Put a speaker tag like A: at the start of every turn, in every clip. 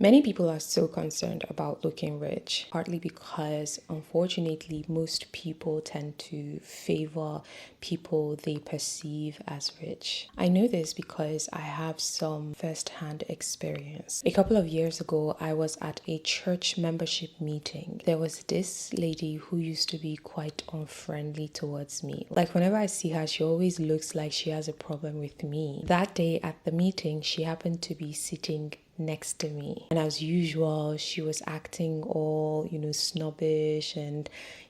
A: Many people are so concerned about looking rich, partly because unfortunately most people tend to favor people they perceive as rich. I know this because I have some first-hand experience. A couple of years ago, I was at a church membership meeting. There was this lady who used to be quite unfriendly towards me. Like whenever I see her, she always looks like she has a problem with me. That day at the meeting, she happened to be sitting next to me. And as usual, she was acting all, snobbish and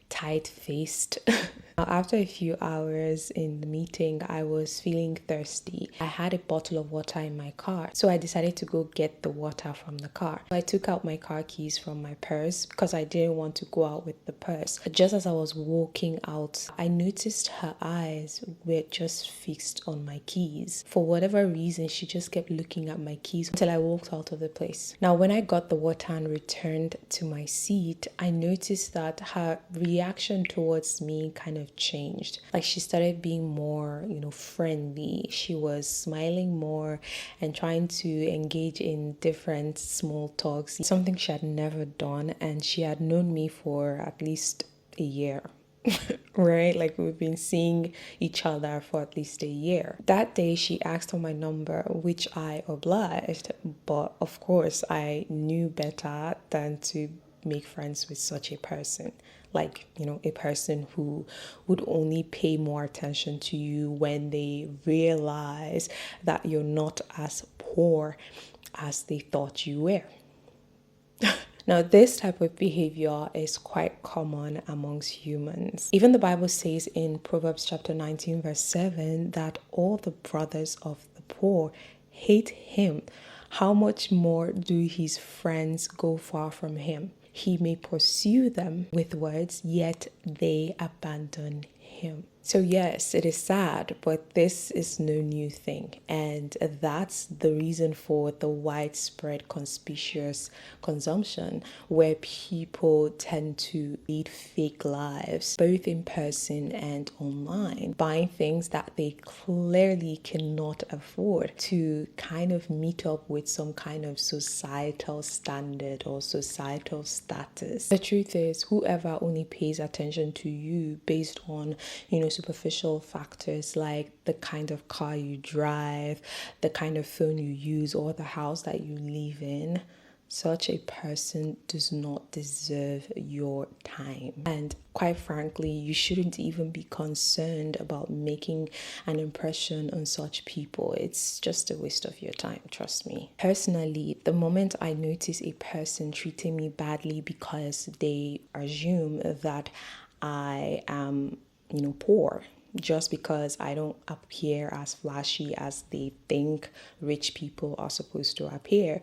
A: tight-faced. After a few hours in the meeting, I was feeling thirsty. I had a bottle of water in my car, so I decided to go get the water from the car. I took out my car keys from my purse because I didn't want to go out with the purse. Just as I was walking out, I noticed her eyes were just fixed on my keys. For whatever reason, she just kept looking at my keys until I walked out of the place. Now, when I got the water and returned to my seat, I noticed that her reaction towards me kind of changed. Like she started being more, friendly. She was smiling more and trying to engage in different small talks, something she had never done, and she had known me for at least a year. Right? Like we've been seeing each other for at least a year. That day she asked for my number, which I obliged, but of course I knew better than to make friends with such a person. Like, a person who would only pay more attention to you when they realize that you're not as poor as they thought you were. Now, this type of behavior is quite common amongst humans. Even the Bible says in Proverbs chapter 19, verse 7, that all the brothers of the poor hate him. How much more do his friends go far from him? He may pursue them with words, yet they abandon him. So yes, it is sad, but this is no new thing. And that's the reason for the widespread conspicuous consumption, where people tend to lead fake lives, both in person and online, buying things that they clearly cannot afford to kind of meet up with some kind of societal standard or societal status. The truth is, whoever only pays attention to you based on, superficial factors like the kind of car you drive, the kind of phone you use, or the house that you live in, such a person does not deserve your time. And quite frankly, you shouldn't even be concerned about making an impression on such people. It's just a waste of your time, trust me. Personally, the moment I notice a person treating me badly because they assume that I am poor, just because I don't appear as flashy as they think rich people are supposed to appear,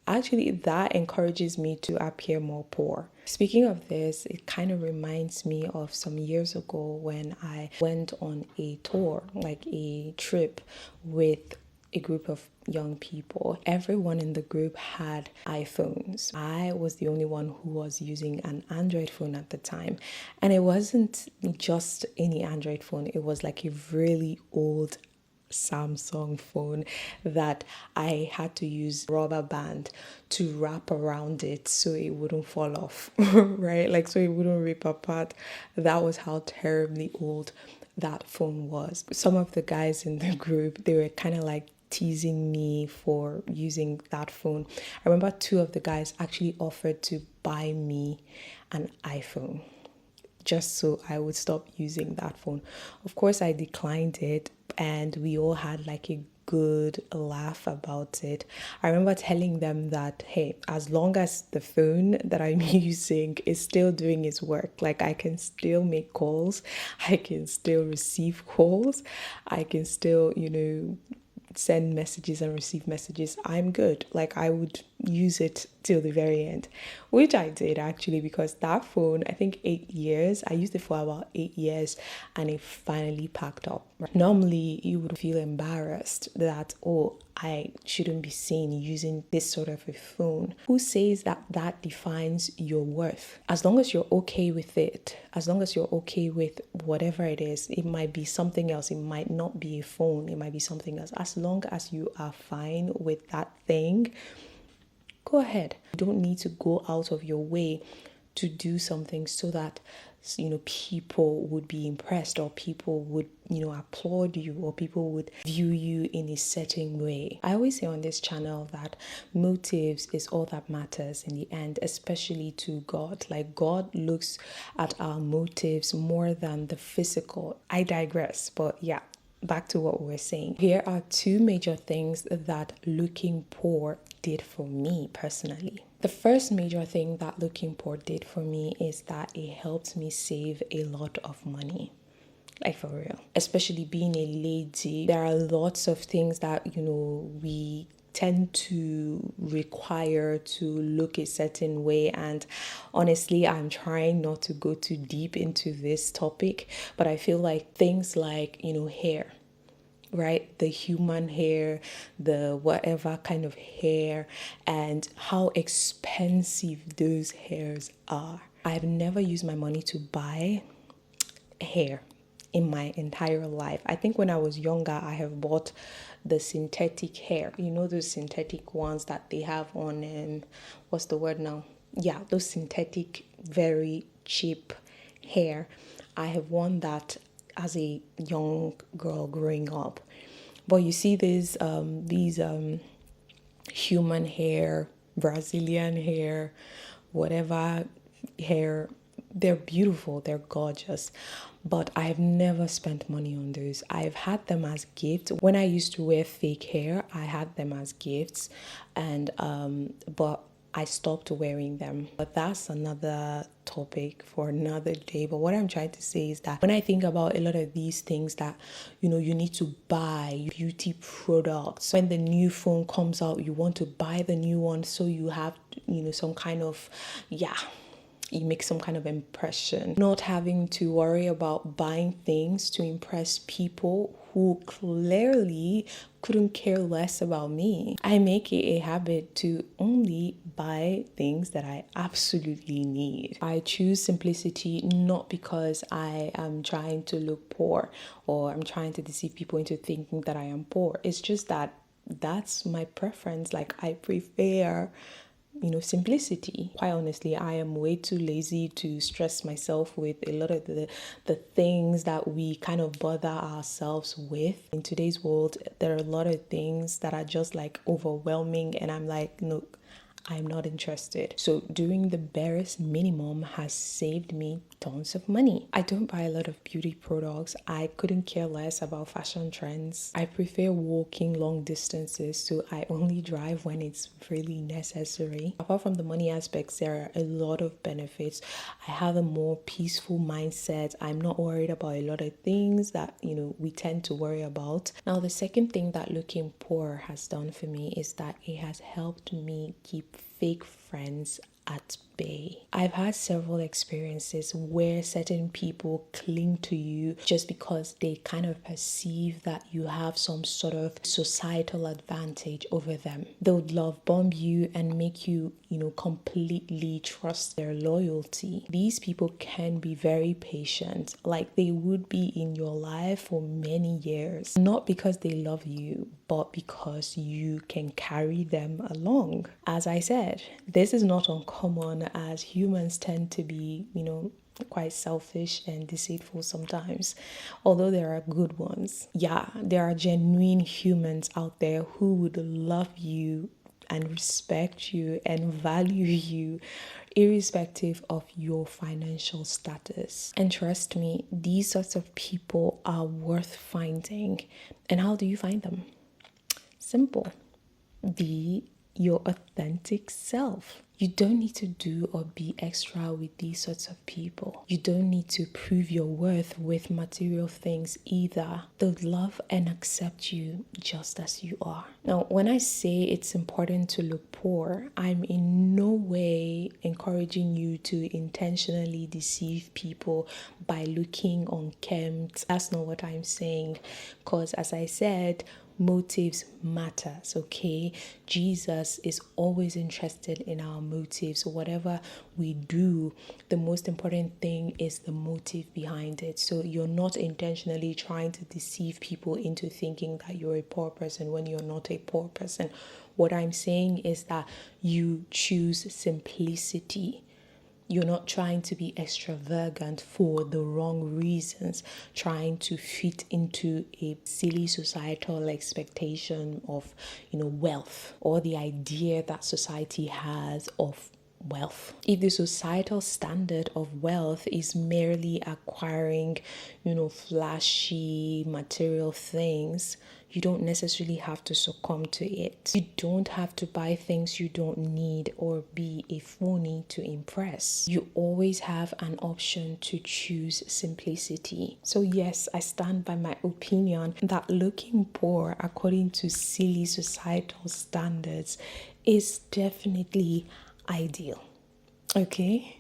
A: actually that encourages me to appear more poor. Speaking of this, it kind of reminds me of some years ago when I went on a tour, like a trip with a group of young people. Everyone in the group had iPhones. I was the only one who was using an Android phone at the time. And it wasn't just any Android phone, it was like a really old Samsung phone that I had to use rubber band to wrap around it so it wouldn't fall off, right? Like so it wouldn't rip apart. That was how terribly old that phone was. Some of the guys in the group, they were kind of like teasing me for using that phone. I remember two of the guys actually offered to buy me an iPhone just so I would stop using that phone. Of course, I declined it and we all had like a good laugh about it. I remember telling them that, hey, as long as the phone that I'm using is still doing its work, like I can still make calls, I can still receive calls, I can still, send messages and receive messages, I'm good. Like I would use it till the very end, which I did actually, because that phone, I think 8 years, I used it for about 8 years and it finally packed up. Normally you would feel embarrassed that, oh, I shouldn't be seen using this sort of a phone. Who says that that defines your worth? As long as you're okay with it, as long as you're okay with whatever it is, it might be something else, it might not be a phone, it might be something else. As long as you are fine with that thing, go ahead. You don't need to go out of your way to do something so that people would be impressed, or people would applaud you, or people would view you in a certain way. I always say on this channel that motives is all that matters in the end, especially to God. Like, God looks at our motives more than the physical. I digress, but yeah, back to what we were saying. Here are two major things that looking poor did for me personally. The first major thing that looking poor did for me is that it helped me save a lot of money. Like, for real. Especially being a lady, there are lots of things that, we tend to require to look a certain way. And honestly, I'm trying not to go too deep into this topic, but I feel like things like, hair, right? The human hair, the whatever kind of hair, and how expensive those hairs are. I've never used my money to buy hair in my entire life. I think when I was younger, I have bought the synthetic hair. Those synthetic ones that they have on, what's the word now? Yeah, those synthetic, very cheap hair. I have worn that as a young girl growing up. But you see these human hair, Brazilian hair, whatever hair, they're beautiful, they're gorgeous. But I've never spent money on those. I've had them as gifts. When I used to wear fake hair, I had them as gifts, and but I stopped wearing them. But that's another topic for another day. But what I'm trying to say is that when I think about a lot of these things that you need to buy, beauty products, when the new phone comes out, you want to buy the new one, so you have some kind of you make some kind of impression. Not having to worry about buying things to impress people who clearly couldn't care less about me. I make it a habit to only buy things that I absolutely need. I choose simplicity not because I am trying to look poor or I'm trying to deceive people into thinking that I am poor. It's just that that's my preference. Like, I prefer simplicity. Quite honestly, I am way too lazy to stress myself with a lot of the things that we kind of bother ourselves with. In today's world, there are a lot of things that are just like overwhelming, and I'm like, no, I'm not interested. So doing the barest minimum has saved me tons of money. I don't buy a lot of beauty products. I couldn't care less about fashion trends. I prefer walking long distances, so I only drive when it's really necessary. Apart from the money aspects, there are a lot of benefits. I have a more peaceful mindset. I'm not worried about a lot of things that we tend to worry about. Now, the second thing that looking poor has done for me is that it has helped me keep fake friends at bay. I've had several experiences where certain people cling to you just because they kind of perceive that you have some sort of societal advantage over them. They would love bomb you and make you, completely trust their loyalty. These people can be very patient, like they would be in your life for many years, not because they love you, but because you can carry them along. As I said, this is not uncommon, as humans tend to be, quite selfish and deceitful sometimes, although there are good ones. Yeah, there are genuine humans out there who would love you and respect you and value you irrespective of your financial status. And trust me, these sorts of people are worth finding. And how do you find them? Simple. Be your authentic self. You don't need to do or be extra with these sorts of people. You don't need to prove your worth with material things either. They'll love and accept you just as you are. Now, when I say it's important to look poor, I'm in no way encouraging you to intentionally deceive people by looking unkempt. That's not what I'm saying. Because as I said, motives matters, okay? Jesus is always interested in our motives. Whatever we do, the most important thing is the motive behind it. So you're not intentionally trying to deceive people into thinking that you're a poor person when you're not a poor person. What I'm saying is that you choose simplicity. You're not trying to be extravagant for the wrong reasons, trying to fit into a silly societal expectation of, wealth, or the idea that society has of wealth. If the societal standard of wealth is merely acquiring, flashy material things, you don't necessarily have to succumb to it. You don't have to buy things you don't need or be a phony to impress. You always have an option to choose simplicity. So yes, I stand by my opinion that looking poor according to silly societal standards is definitely ideal. Okay.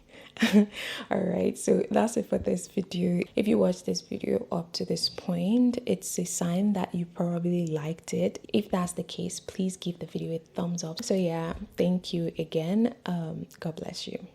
A: All right, so that's it for this video. If you watched this video up to this point, it's a sign that you probably liked it. If that's the case, please give the video a thumbs up. So yeah, thank you again. God bless you.